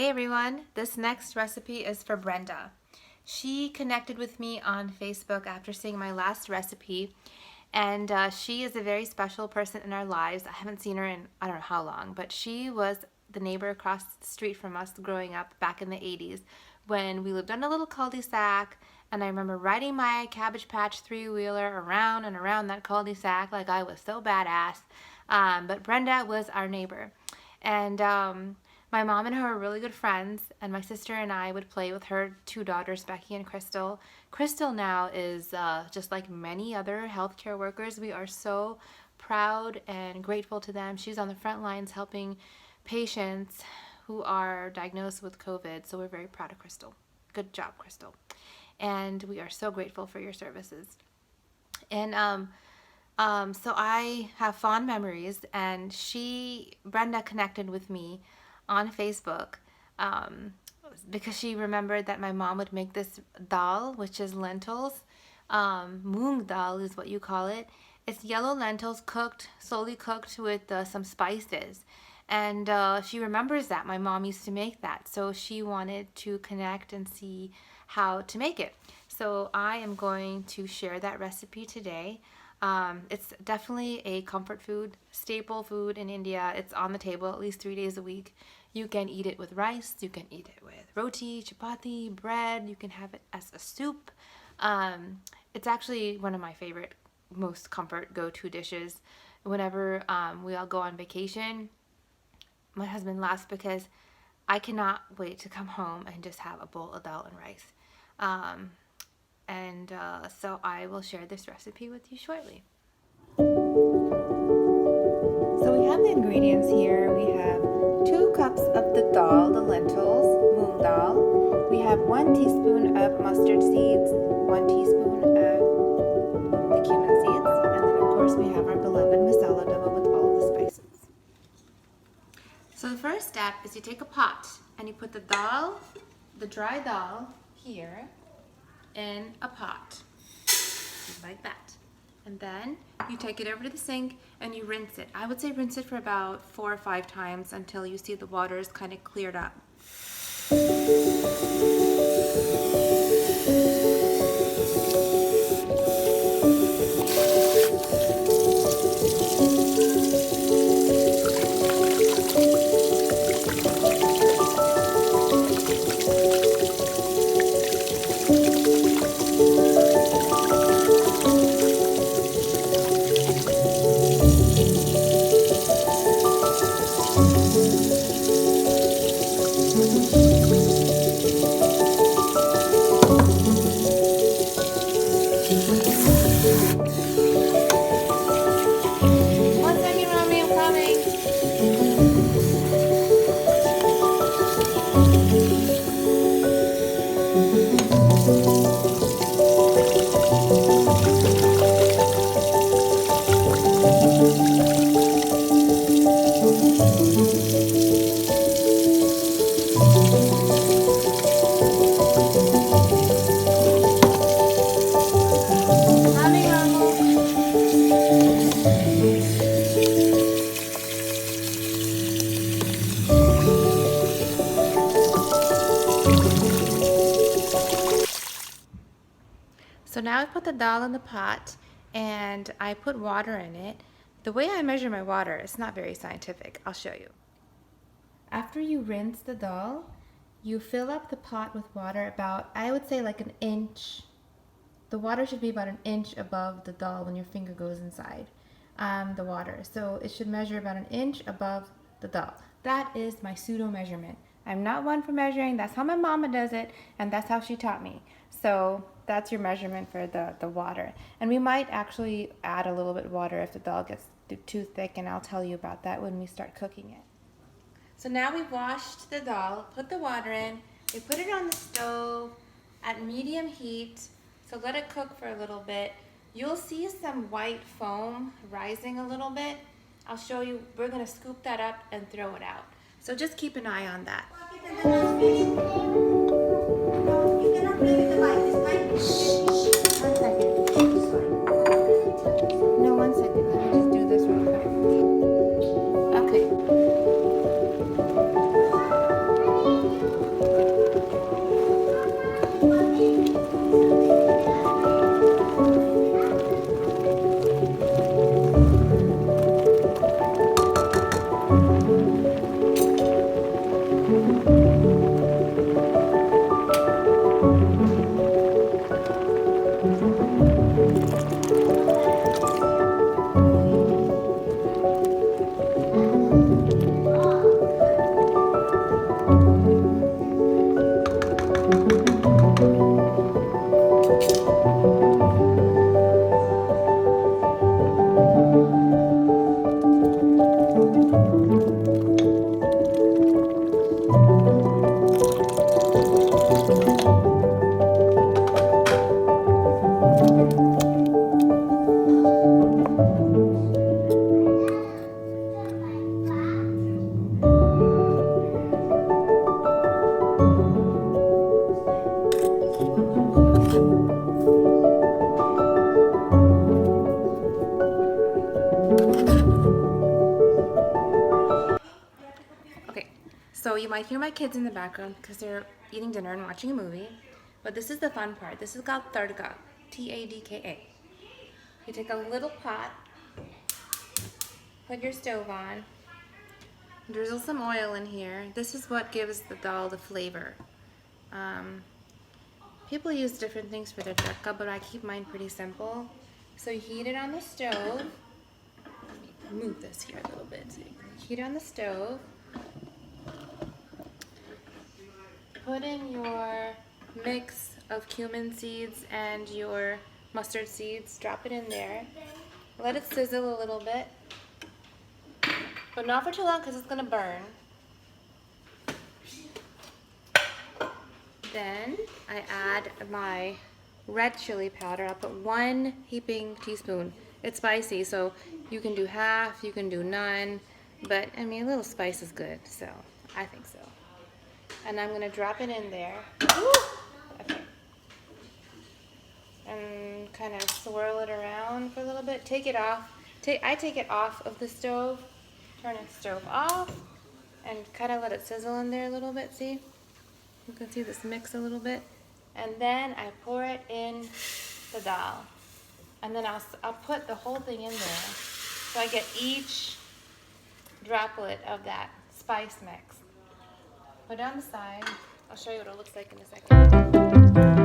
Hey everyone, this next recipe is for Brenda. She connected with me on Facebook after seeing my last recipe, and she is a very special person in our lives. I haven't seen her in I don't know how long, but she was the neighbor across the street from us growing up back in the 80s when we lived on a little cul-de-sac, and I remember riding my Cabbage Patch three-wheeler around and around that cul-de-sac like I was so badass. But Brenda was our neighbor. And my mom and her were really good friends, and my sister and I would play with her two daughters, Becky and Crystal. Crystal now is just like many other healthcare workers. We are so proud and grateful to them. She's on the front lines helping patients who are diagnosed with COVID, so we're very proud of Crystal. Good job, Crystal. And we are so grateful for your services. And so I have fond memories, and Brenda connected with me on Facebook because she remembered that my mom would make this daal, which is lentils. Moong dal is what you call it. It's yellow lentils slowly cooked with some spices. And she remembers that my mom used to make that, so she wanted to connect and see how to make it. So I am going to share that recipe today. It's definitely a comfort food, staple food in India. It's on the table at least 3 days a week. You can eat it with rice, you can eat it with roti, chapati, bread, you can have it as a soup. It's actually one of my favorite, most comfort go-to dishes. Whenever we all go on vacation, my husband laughs because I cannot wait to come home and just have a bowl of dal and rice. So I will share this recipe with you shortly. So we have the ingredients here. We have 2 cups of the dal, the lentils, moong dal. We have 1 teaspoon of mustard seeds, 1 teaspoon of the cumin seeds, and then of course we have our beloved masala double with all of the spices. So the first step is you take a pot and you put the dal, the dry dal, here in a pot, like that. And then you take it over to the sink and you rinse it. I would say rinse it for about 4 or 5 times until you see the water is kind of cleared up. So now I put the dal in the pot and I put water in it. The way I measure my water is not very scientific. I'll show you. After you rinse the dal, you fill up the pot with water about, I would say like an inch. The water should be about an inch above the dal when your finger goes inside the water. So it should measure about an inch above the dal. That is my pseudo measurement. I'm not one for measuring. That's how my mama does it, and that's how she taught me. So that's your measurement for the water. And we might actually add a little bit of water if the dal gets too thick, and I'll tell you about that when we start cooking it. So now we've washed the dal, put the water in, we put it on the stove at medium heat, so let it cook for a little bit. You'll see some white foam rising a little bit. I'll show you, we're gonna scoop that up and throw it out. So just keep an eye on that. You cannot play with the mic. This mic is 1 second. No, 1 second. Let me just do this real quick. Okay. So you might hear my kids in the background because they're eating dinner and watching a movie. But this is the fun part. This is called tadka, T-A-D-K-A. You take a little pot, put your stove on, drizzle some oil in here. This is what gives the dal the flavor. People use different things for their tadka, but I keep mine pretty simple. So you heat it on the stove. Let me move this here a little bit. So you heat it on the stove. Put in your mix of cumin seeds and your mustard seeds. Drop it in there. Let it sizzle a little bit, but not for too long because it's gonna burn. Then I add my red chili powder. I'll put 1 heaping teaspoon. It's spicy, so you can do half, you can do none, but I mean a little spice is good, so I think so. And I'm gonna drop it in there. Okay. And kind of swirl it around for a little bit. Take it off. I take it off of the stove, turn the stove off, and kind of let it sizzle in there a little bit, see? You can see this mix a little bit. And then I pour it in the dal. And then I'll put the whole thing in there so I get each droplet of that spice mix. Put it on the side. I'll show you what it looks like in a second.